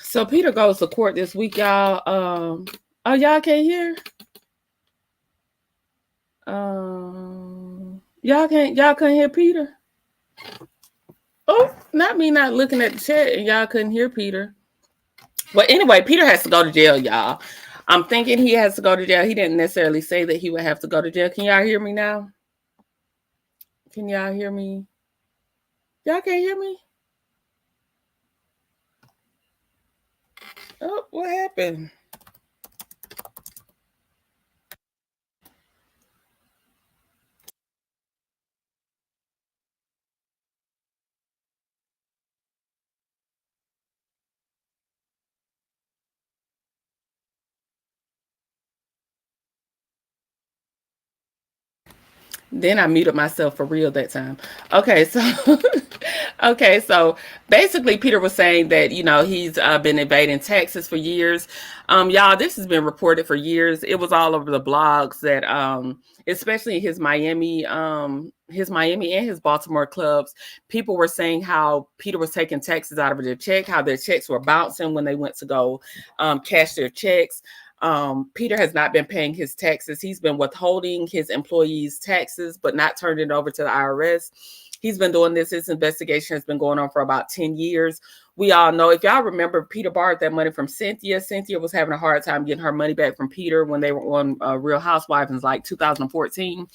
So Peter goes to court this week, y'all. Oh, y'all can't hear? Y'all couldn't hear Peter? Oh, not me not looking at the chat and y'all couldn't hear Peter. Well, anyway, Peter has to go to jail, y'all. I'm thinking he has to go to jail. He didn't necessarily say that he would have to go to jail. Can y'all hear me now? Can y'all hear me? Y'all can't hear me? Oh, what happened? Then I muted myself for real that time. Okay, so okay, so basically Peter was saying that, you know, he's been evading taxes for years. Y'all, this has been reported for years. It was all over the blogs that especially his Miami and his Baltimore clubs, people were saying how Peter was taking taxes out of their check, how their checks were bouncing when they went to go cash their checks. Peter has not been paying his taxes. He's been withholding his employees' taxes, but not turning it over to the IRS. He's been doing this. This investigation has been going on for about 10 years. We all know, if y'all remember, Peter borrowed that money from Cynthia. Cynthia was having a hard time getting her money back from Peter when they were on Real Housewives in like 2014.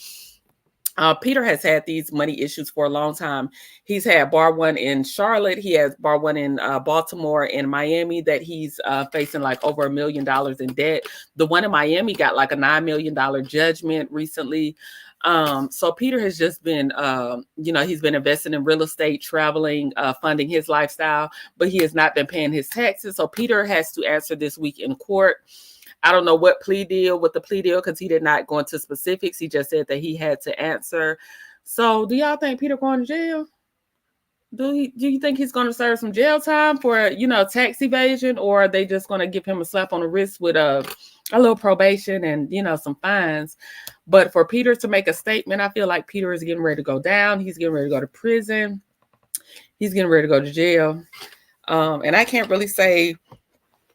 Peter has had these money issues for a long time. He's had bar one in Charlotte. He has bar one in Baltimore and Miami that he's facing like over $1 million in debt. The one in Miami got like a $9 million judgment recently. So Peter has just been, you know, he's been investing in real estate, traveling, funding his lifestyle, but he has not been paying his taxes. So Peter has to answer this week in court. I don't know what plea deal with the plea deal because he did not go into specifics. He just said that he had to answer. So do y'all think Peter going to jail? Do you think he's going to serve some jail time for, you know, tax evasion, or are they just going to give him a slap on the wrist with a little probation and, you know, some fines? But for Peter to make a statement, I feel like Peter is getting ready to go down. He's getting ready to go to prison. He's getting ready to go to jail. And I can't really say,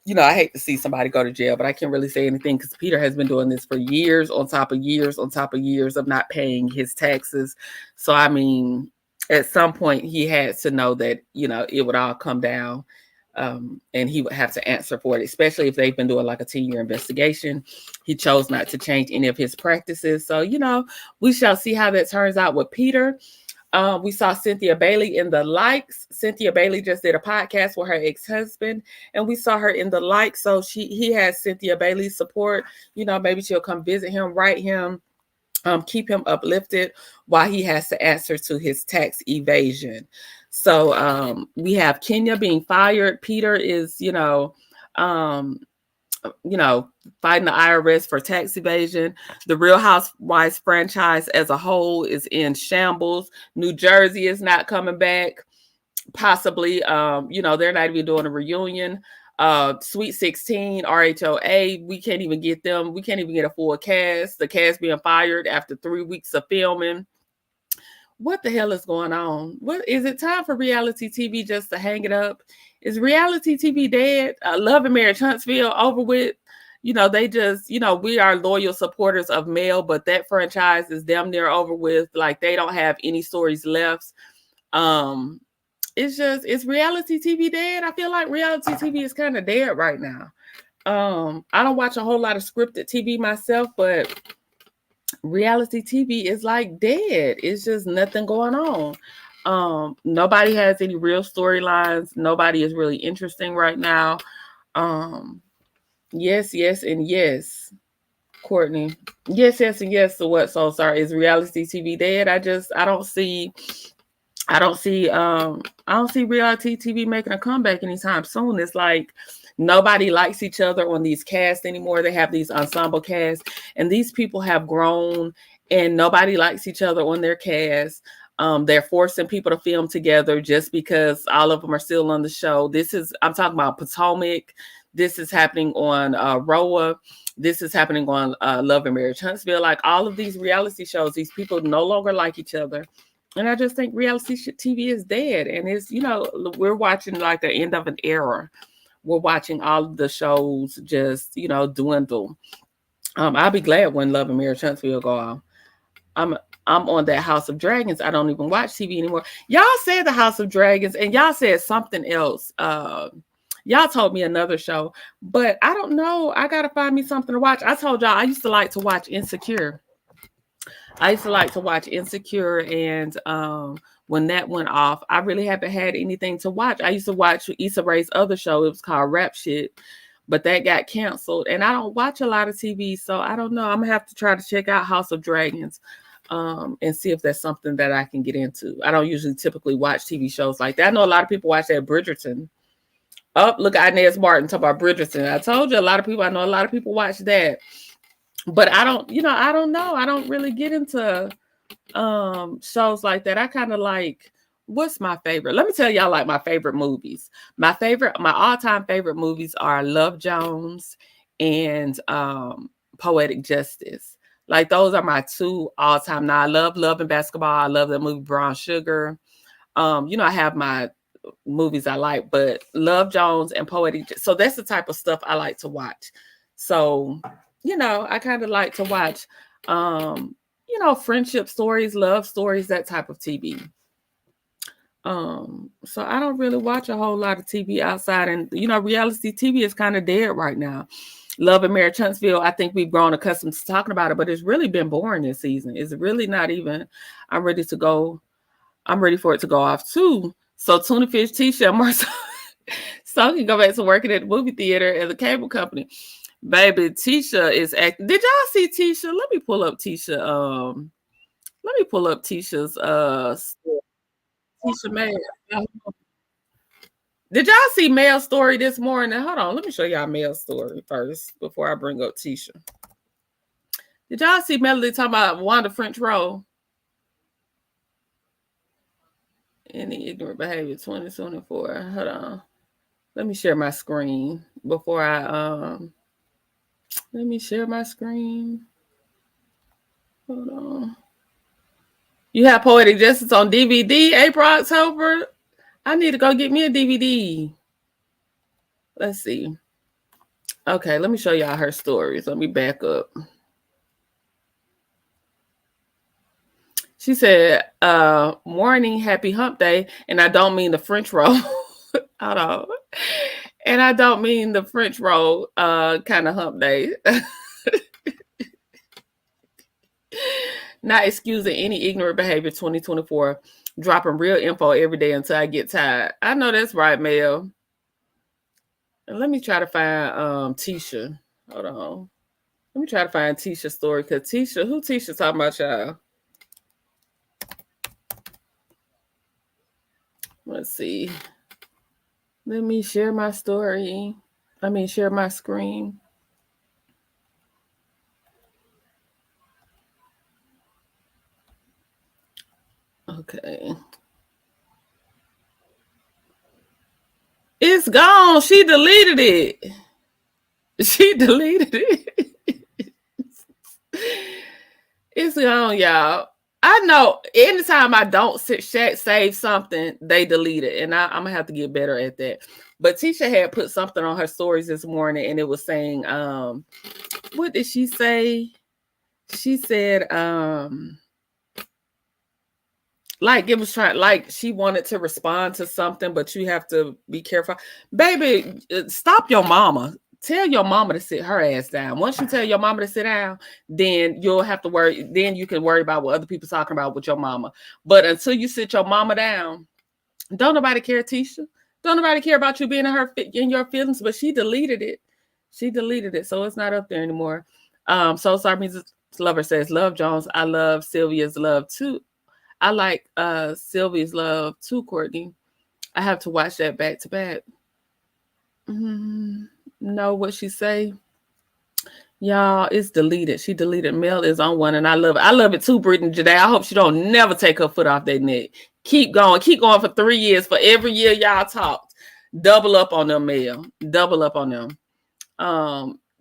you know, I hate to see somebody go to jail, but I can't really say anything because Peter has been doing this for years on top of years on top of years of not paying his taxes. So, I mean, at some point he had to know that, you know, it would all come down and he would have to answer for it, especially if they've been doing like a 10-year investigation. He chose not to change any of his practices. So, you know, we shall see how that turns out with Peter. We saw Cynthia Bailey in the likes. Cynthia Bailey just did a podcast with her ex-husband, and we saw her in the likes. So he has Cynthia Bailey's support. You know, maybe she'll come visit him, write him, keep him uplifted while he has to answer to his tax evasion. So we have Kenya being fired. Peter is, fighting the IRS for tax evasion. The Real Housewives franchise as a whole is in shambles. New Jersey is not coming back. Possibly, they're not even doing a reunion. Sweet 16, RHOA, we can't even get them. We can't even get a full cast. The cast being fired after 3 weeks of filming. What the hell is going on? What is it time for reality TV just to hang it up? Is reality TV dead? Love and Marriage Huntsville over with. You know, they just, we are loyal supporters of Mel, but that franchise is damn near over with. Like, they don't have any stories left. It's reality TV dead. I feel like reality TV is kind of dead right now. I don't watch a whole lot of scripted TV myself, but reality TV is like dead. It's just nothing going on. Nobody has any real storylines. Nobody is really interesting right now. Yes, and yes, Courtney. Yes, and yes to what? So sorry. Is reality TV dead? I don't see reality TV making a comeback anytime soon. It's like nobody likes each other on these casts anymore. They have these ensemble casts, and these people have grown, and nobody likes each other on their cast. They're forcing people to film together just because all of them are still on the show. I'm talking about Potomac. This is happening on Roa. This is happening on Love and Marriage Huntsville. Like, all of these reality shows, these people no longer like each other. And I just think reality TV is dead. And it's, we're watching like the end of an era. We're watching all of the shows just, dwindle. I'll be glad when Love and Marriage Huntsville go off. I'm on that House of Dragons. I don't even watch TV anymore. Y'all said the House of Dragons, and y'all said something else. Y'all told me another show, but I don't know. I got to find me something to watch. I told y'all I used to like to watch Insecure. And when that went off, I really haven't had anything to watch. I used to watch Issa Rae's other show. It was called Rap Shit, but that got canceled. And I don't watch a lot of TV, so I don't know. I'm going to have to try to check out House of Dragons and see if that's something that I can get into. I don't usually typically watch TV shows like that. I know a lot of people watch that Bridgerton. Oh, look at Inez Martin talking about Bridgerton. I told you I know a lot of people watch that. But I don't know. I don't really get into shows like that. I kind of like, what's my favorite? Let me tell y'all like my favorite movies. My all-time favorite movies are Love Jones and Poetic Justice. Like those are my two all-time. Now I love Love and Basketball. I love that movie Brown Sugar. I have my movies I like, but Love Jones and Poetic. So that's the type of stuff I like to watch. So, I kind of like to watch, friendship stories, love stories, that type of TV. So I don't really watch a whole lot of TV outside, and reality TV is kind of dead right now. Love and Marriage Huntsville, I think we've grown accustomed to talking about it, but it's really been boring this season. It's really not even. I'm ready for it to go off too. So Tuna Fish, Tisha, and Marcel, so can go back to working at the movie theater at the cable company. Baby, Tisha is acting. Did y'all see Tisha? Let me pull up Tisha. Let me pull up Tisha's Tisha May. Did y'all see Mel's story this morning? Hold on, let me show y'all Mel's story first before I bring up Tisha. Did y'all see Melody talking about Wanda French roll? Any ignorant behavior 2024. Hold on. Let me share my screen before I let me share my screen. Hold on. You have Poetic Justice on DVD, April, October. I need to go get me a DVD. Let's see. Okay, let me show y'all her stories. Let me back up. She said, morning, happy hump day. And I don't mean the French roll. Hold on. And I don't mean the French roll kind of hump day. Not excusing any ignorant behavior 2024. Dropping real info every day until I get tired. I know that's right, Mel. And let me try to find Tisha. Hold on. Let me try to find Tisha's story. Because who Tisha talking about, y'all? Let's see. Let me share my story. Share my screen. Okay. It's gone. She deleted it. It's gone, y'all. I know anytime I don't save something, they delete it. And I'm going to have to get better at that. But Tisha had put something on her stories this morning, and it was saying, what did she say? She said, she wanted to respond to something, but you have to be careful. Baby, stop your mama. Tell your mama to sit her ass down. Once you tell your mama to sit down, then you'll have to worry. Then you can worry about what other people talking about with your mama. But until you sit your mama down, don't nobody care, Tisha. Don't nobody care about you being in your feelings. But she deleted it. So it's not up there anymore. So sorry, Music Lover says, Love Jones. I love Sylvia's love too. I like Sylvia's love too, Courtney. I have to watch that back to back. Know what she say? Y'all, it's deleted. She deleted. Mel is on one, and I love it. I love it too, Brittany Jade. I hope she don't never take her foot off that neck. Keep going for 3 years. For every year y'all talked, double up on them, Mel. Double up on them.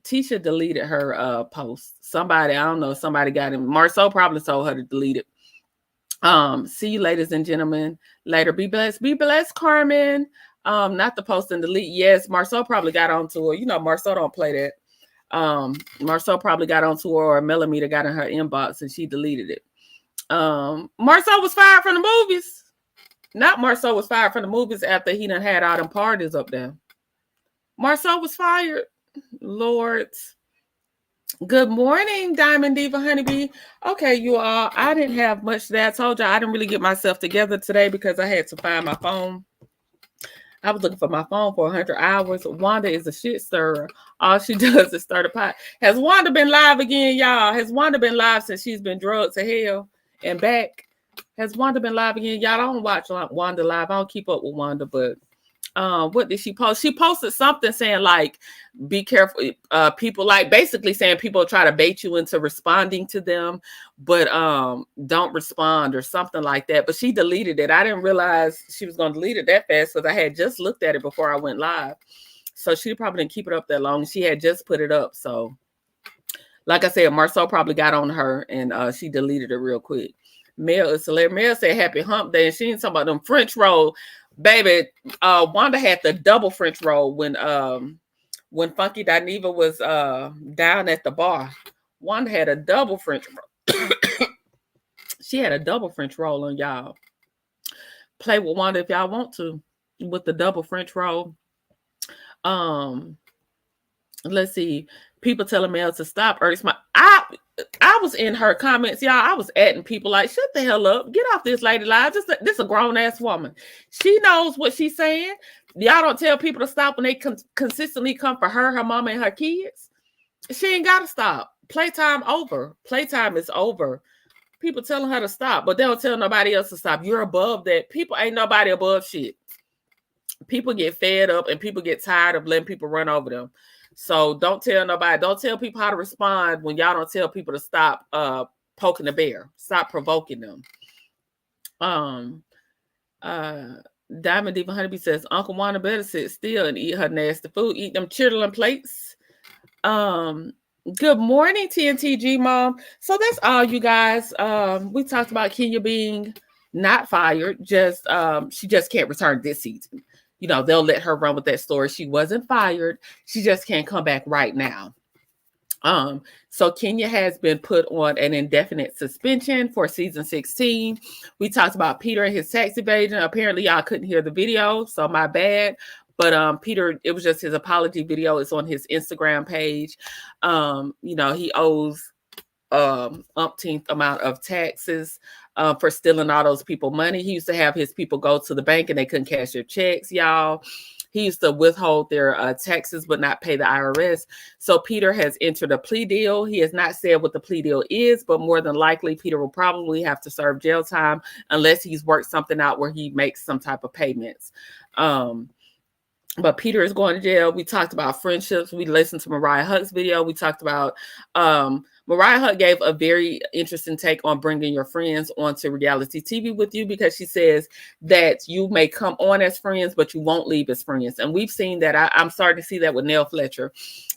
Tisha deleted her post. Somebody, I don't know, somebody got him. Marceau probably told her to delete it. See you, ladies and gentlemen. Later. Be blessed, Carmen. Not the post and delete. Yes, Marceau probably got onto her. Marceau don't play that. Marceau probably got onto her, or Millimeter got in her inbox and she deleted it. Marceau was fired from the movies. Not Marceau was fired from the movies after he done had all them parties up there. Marceau was fired. Lord. Good morning, Diamond Diva Honeybee. Okay, you all. I didn't have much that. I told you I didn't really get myself together today because I had to find my phone. I was looking for my phone for 100 hours. Wanda is a shit stirrer. All she does is stir the pot. Has Wanda been live again, y'all? Has Wanda been live since she's been drugged to hell and back? Has Wanda been live again? Y'all, I don't watch Wanda live. I don't keep up with Wanda, but what did she post? She posted something saying like, be careful. People like basically saying people try to bait you into responding to them, but don't respond or something like that. But she deleted it. I didn't realize she was going to delete it that fast because I had just looked at it before I went live. So she probably didn't keep it up that long. She had just put it up. So like I said, Marceau probably got on her and she deleted it real quick. Mel is hilarious. Mel said happy hump day and she ain't talking about them French roll. Baby, Wanda had the double French roll when Funky Dineva was down at the bar. Wanda had a double French roll. She had a double French roll on y'all. Play with Wanda if y'all want to with the double French roll. Let's see. People telling Mel to stop. I was in her comments, y'all. I was adding people like, shut the hell up. Get off this lady live. This a grown-ass woman. She knows what she's saying. Y'all don't tell people to stop when they consistently come for her mama, and her kids. She ain't got to stop. Playtime over. Playtime is over. People telling her to stop, but they don't tell nobody else to stop. You're above that. People ain't nobody above shit. People get fed up and people get tired of letting people run over them. So don't tell nobody. Don't tell people how to respond when y'all don't tell people to stop poking the bear. Stop provoking them. Diamond Diva Honeybee says, Uncle Wanda better sit still and eat her nasty food. Eat them chitlin plates. Good morning, TNTG Mom. So that's all, you guys. We talked about Kenya being not fired. Just she just can't return this season. You know, they'll let her run with that story. She wasn't fired. She just can't come back right now. So Kenya has been put on an indefinite suspension for season 16. We talked about Peter and his tax evasion. Apparently, y'all couldn't hear the video, so my bad. But Peter, it was just his apology video. It's on his Instagram page. You know, he owes umpteenth amount of taxes for stealing all those people money. He used to have his people go to the bank and they couldn't cash their checks, y'all. He used to withhold their taxes but not pay the IRS. So Peter has entered a plea deal. He has not said what the plea deal is, but more than likely Peter will probably have to serve jail time unless he's worked something out where he makes some type of payments. But Peter is going to jail. We talked about friendships. We listened to Mariah Huck's video. We talked about Mariah Huck gave a very interesting take on bringing your friends onto reality TV with you, because she says that you may come on as friends, but you won't leave as friends. And we've seen that. I'm starting to see that with Nell Fletcher.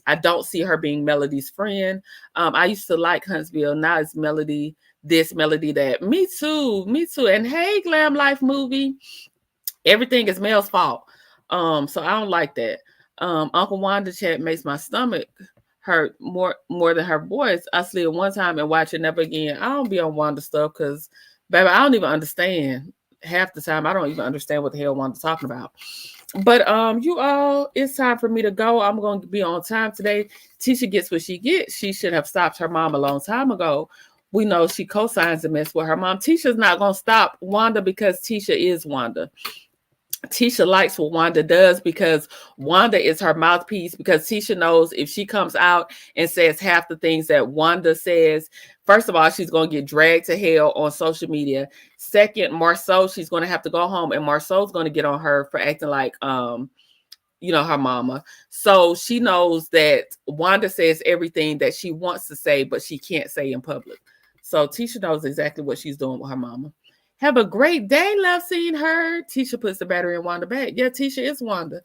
I don't see her being Melody's friend. I used to like Huntsville. Now it's Melody this, Melody that. Me too. Me too. And hey, Glam Life movie. Everything is Mel's fault. So I don't like that. Uncle Wanda chat makes my stomach hurt more than her voice. I slid one time and watch it never again. I don't be on Wanda stuff because, baby, I don't even understand. Half the time, I don't even understand what the hell Wanda's talking about. But you all, it's time for me to go. I'm going to be on time today. Tisha gets what she gets. She should have stopped her mom a long time ago. We know she co-signs the mess with her mom. Tisha's not going to stop Wanda because Tisha is Wanda. Tisha likes what Wanda does because Wanda is her mouthpiece, because Tisha knows if she comes out and says half the things that Wanda says, first of all, she's going to get dragged to hell on social media. Second, Marceau, she's going to have to go home and Marceau's going to get on her for acting like, you know, her mama. So she knows that Wanda says everything that she wants to say, but she can't say in public. So Tisha knows exactly what she's doing with her mama. Have a great day. Love seeing her. Tisha puts the battery in Wanda back. Yeah, Tisha is Wanda.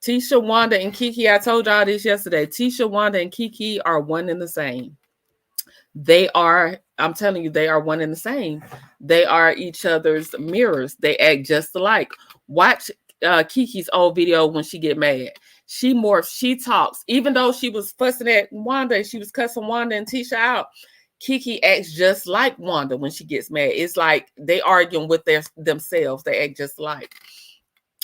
Tisha, Wanda, and Kiki. I told y'all this yesterday. Tisha, Wanda, and Kiki are one and the same. They are, I'm telling you, they are one and the same. They are each other's mirrors. They act just alike. Watch Kiki's old video when she get mad. She morphs, she talks. Even though she was fussing at Wanda, she was cussing Wanda and Tisha out. Kiki acts just like Wanda when she gets mad. It's like they arguing with themselves. They act just like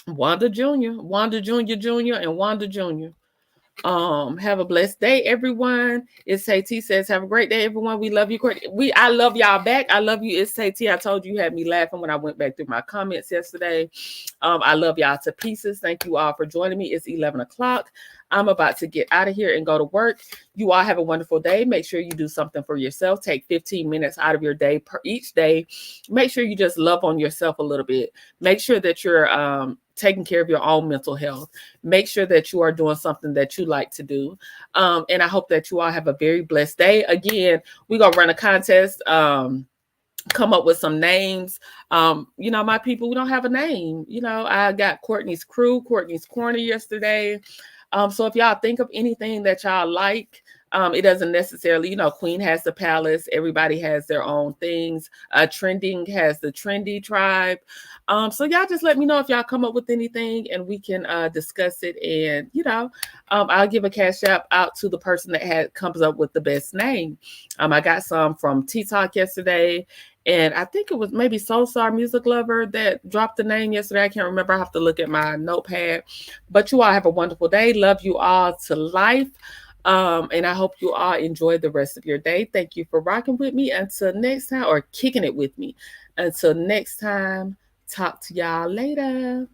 Wanda Jr., Wanda Jr., and Wanda Jr. Have a blessed day, everyone. It's T says, have a great day, everyone. We love you. I love y'all back. I love you. It's T. I told you had me laughing when I went back through my comments yesterday. I love y'all to pieces. Thank you all for joining me. It's 11 o'clock. I'm about to get out of here and go to work. You all have a wonderful day. Make sure you do something for yourself. Take 15 minutes out of your day each day. Make sure you just love on yourself a little bit. Make sure that you're taking care of your own mental health. Make sure that you are doing something that you like to do. And I hope that you all have a very blessed day. Again, we're going to run a contest. Come up with some names. You know, my people, we don't have a name. You know, I got Courtney's Crew, Courtney's Corner yesterday. So if y'all think of anything that y'all like, it doesn't necessarily, you know, Queen has the Palace. Everybody has their own things. Trending has the Trendy Tribe. So y'all just let me know if y'all come up with anything and we can discuss it. And, you know, I'll give a cash out to the person that comes up with the best name. I got some from T-Talk yesterday. And I think it was maybe Soul Star Music Lover that dropped the name yesterday. I can't remember. I have to look at my notepad. But you all have a wonderful day. Love you all to life. And I hope you all enjoy the rest of your day. Thank you for rocking with me. Until next time, or kicking it with me. Until next time, talk to y'all later.